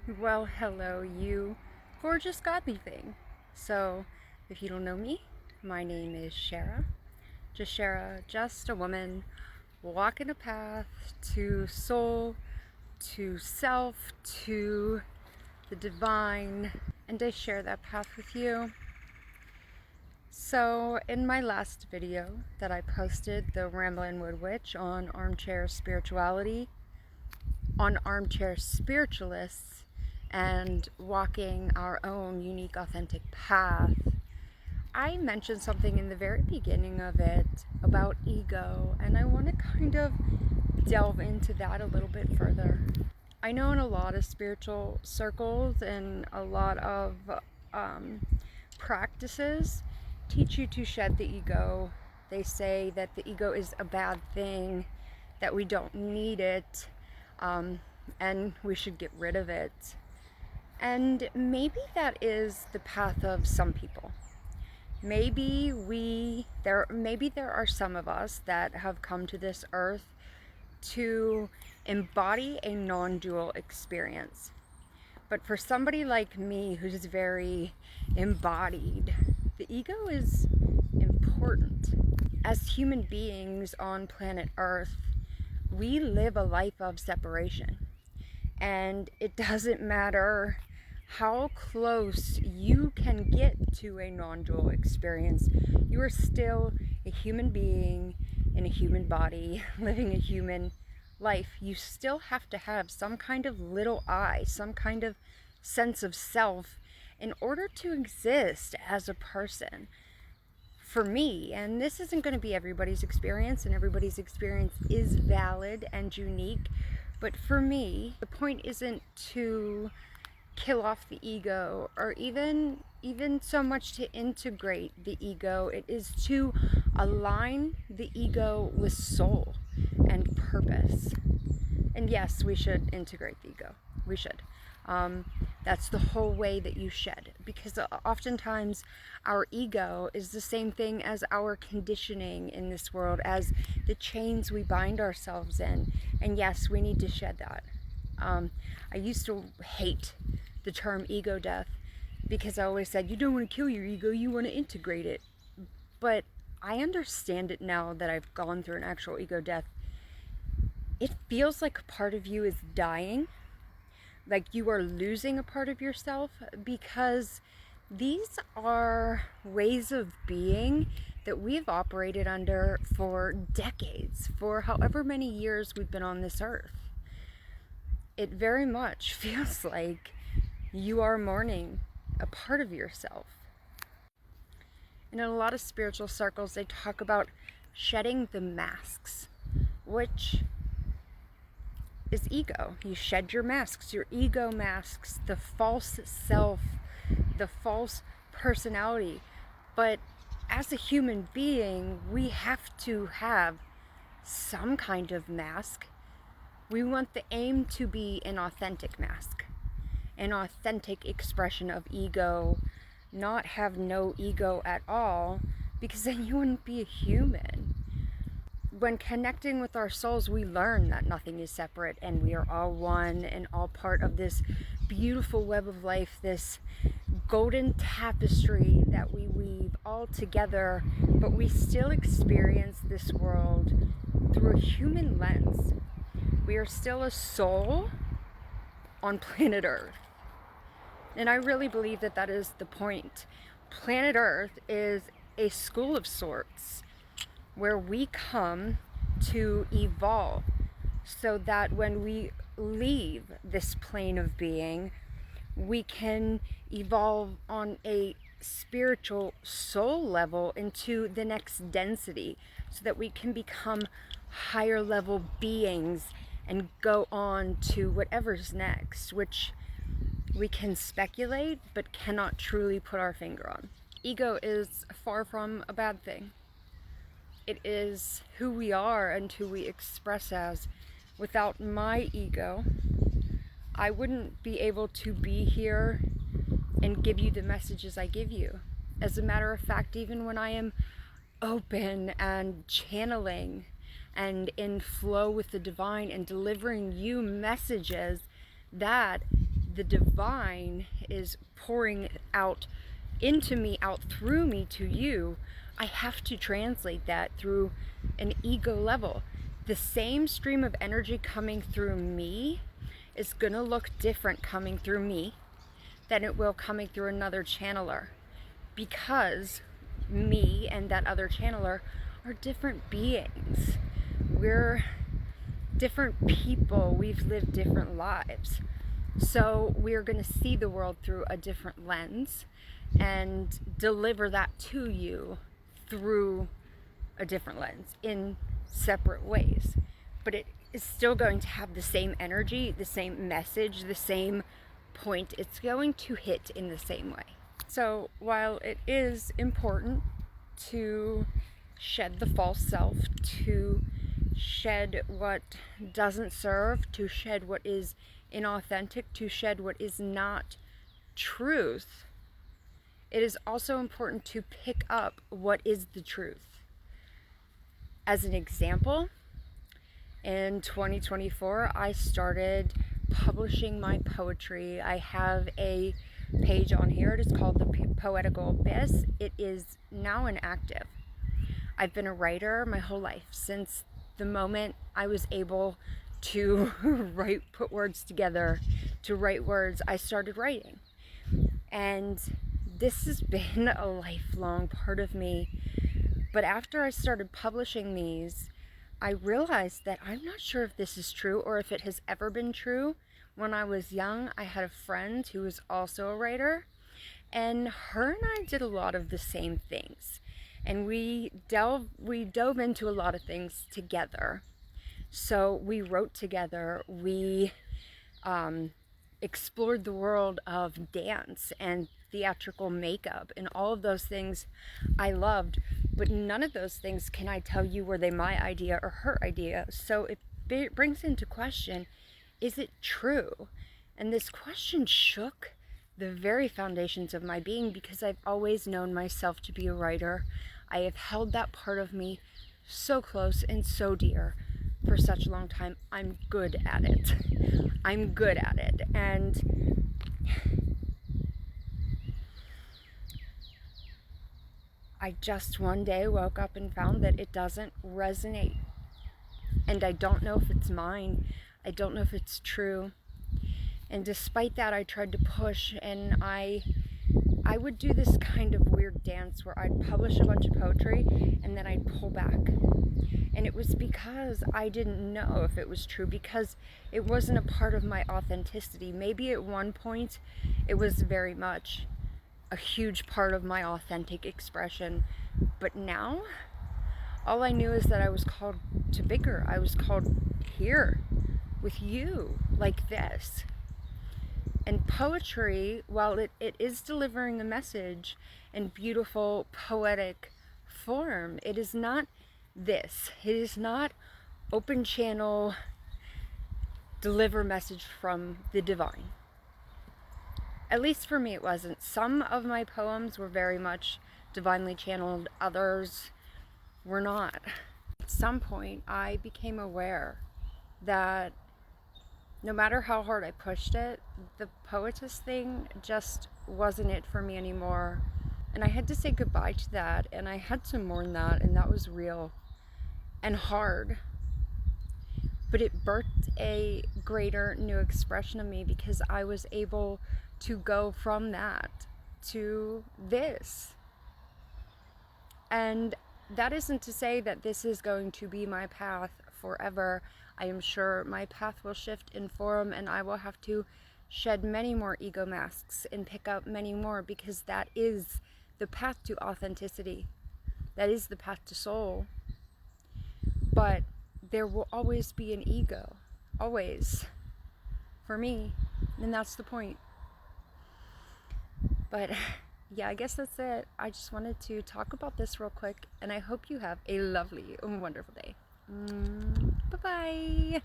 Well, hello, you gorgeous godly thing. So, if you don't know me, my name is Shara. Just Shara, just a woman walking a path to soul, to self, to the divine, and I share that path with you. So, in my last video that I posted, the Ramblin' Wood Witch on armchair spirituality, on armchair spiritualists, and walking our own unique, authentic path, I mentioned something in the very beginning of it about ego, and I want to kind of delve into that a little bit further. I know in a lot of spiritual circles and a lot of practices teach you to shed the ego. They say that the ego is a bad thing, that we don't need it, and we should get rid of it. And maybe that is the path of some people. Maybe there are some of us that have come to this earth to embody a non-dual experience. But for somebody like me who's very embodied, the ego is important. As human beings on planet Earth, we live a life of separation. And it doesn't matter how close you can get to a non-dual experience, you are still a human being in a human body, living a human life. You still have to have some kind of little I, some kind of sense of self in order to exist as a person. For me, and this isn't going to be everybody's experience, and everybody's experience is valid and unique, but for me, the point isn't to kill off the ego or even so much to integrate the ego. It is to align the ego with soul and purpose. And yes, we should integrate the ego. We should. That's the whole way that you shed, because oftentimes our ego is the same thing as our conditioning in this world, as the chains we bind ourselves in. And yes, we need to shed that. I used to hate the term ego death because I always said, you don't want to kill your ego, you want to integrate it. But I understand it now that I've gone through an actual ego death. It feels like a part of you is dying, like you are losing a part of yourself, because these are ways of being that we've operated under for decades, for however many years we've been on this earth. It very much feels like you are mourning a part of yourself. And in a lot of spiritual circles, they talk about shedding the masks, which is ego. You shed your masks, your ego masks, the false self, the false personality. But as a human being, we have to have some kind of mask. We want the aim to be an authentic mask, an authentic expression of ego, not have no ego at all, because then you wouldn't be a human. When connecting with our souls, we learn that nothing is separate and we are all one and all part of this beautiful web of life, this golden tapestry that we weave all together, but we still experience this world through a human lens. We are still a soul on planet Earth. And I really believe that that is the point. Planet Earth is a school of sorts where we come to evolve, so that when we leave this plane of being, we can evolve on a spiritual soul level into the next density, so that we can become higher level beings and go on to whatever's next, which we can speculate but cannot truly put our finger on. Ego is far from a bad thing. It is who we are and who we express as. Without my ego, I wouldn't be able to be here and give you the messages I give you. As a matter of fact, even when I am open and channeling and in flow with the divine and delivering you messages that the divine is pouring out into me, out through me to you, I have to translate that through an ego level. The same stream of energy coming through me is going to look different coming through me than it will coming through another channeler, because me and that other channeler are different beings. We're different people. We've lived different lives. So we're going to see the world through a different lens and deliver that to you through a different lens in separate ways. But it is still going to have the same energy, the same message, the same point. It's going to hit in the same way. So while it is important to shed the false self, to shed what doesn't serve, to shed what is inauthentic, to shed what is not truth, it is also important to pick up what is the truth. As an example, in 2024, I started publishing my poetry. I have a page on here. It is called The Poetical Abyss. It is now inactive. I've been a writer my whole life. Since the moment I was able to put words together, to write words, I started writing. And this has been a lifelong part of me. But after I started publishing these, I realized that I'm not sure if this is true or if it has ever been true. When I was young, I had a friend who was also a writer, and her and I did a lot of the same things. And we dove into a lot of things together. So we wrote together, we explored the world of dance and theatrical makeup, and all of those things I loved, but none of those things can I tell you were they my idea or her idea. So it brings into question, is it true? And this question shook the very foundations of my being, because I've always known myself to be a writer. I have held that part of me so close and so dear for such a long time. I'm good at it. I'm good at it. And I just one day woke up and found that it doesn't resonate. And I don't know if it's mine. I don't know if it's true. And despite that, I tried to push, and I would do this kind of weird dance where I'd publish a bunch of poetry and then I'd pull back. And it was because I didn't know if it was true, because it wasn't a part of my authenticity. Maybe at one point it was very much a huge part of my authentic expression. But now, all I knew is that I was called to bigger. I was called here with you, like this. And poetry, while it is delivering a message in beautiful, poetic form, it is not this. It is not open channel, deliver message from the divine. At least for me it wasn't. Some of my poems were very much divinely channeled, others were not. At some point I became aware that no matter how hard I pushed it, the poetess thing just wasn't it for me anymore. And I had to say goodbye to that, and I had to mourn that, and that was real and hard. But it birthed a greater new expression of me, because I was able to go from that to this. And that isn't to say that this is going to be my path forever. I am sure my path will shift in form, and I will have to shed many more ego masks and pick up many more, because that is the path to authenticity. That is the path to soul. But there will always be an ego. Always. For me. And that's the point. But yeah, I guess that's it. I just wanted to talk about this real quick, and I hope you have a lovely and wonderful day. Bye-bye.